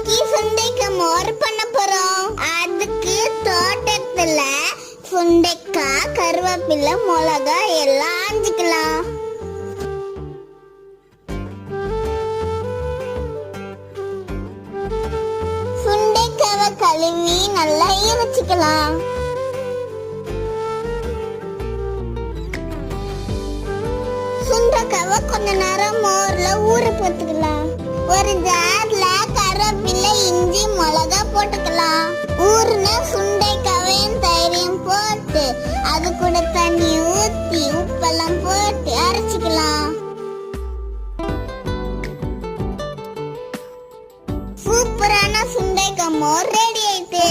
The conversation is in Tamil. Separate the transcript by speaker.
Speaker 1: இன்னைக்கு சுண்டைக்காய் மோர் பண்ண போறோம். அதுக்கு தோட்டத்துல சுண்டைக்காய், கருவேப்பிலை, மிளகாய் எல்லாம் ஆஞ்சிக்கலாம். சுண்டைக்காவை கழுவி நல்லா வச்சுக்கலாம். சுண்டைக்காவை கொஞ்ச நேரம் மோர்ல ஊற போட்டுக்கலாம். ஒரு ஜார்ல கருவேப்பிலை, இஞ்சி, மிளகாய் போட்டுக்கலாம். ஊறின சுண்டைக்காவையும் தயிரையும் போட்டு அது கூட தண்ணி ஊத்தி உப்பெல்லாம் போட்டு அரைச்சிக்கலாம். சூப்பரான சுண்டைக்காய் மோர் ரெடி ஆயிட்டு.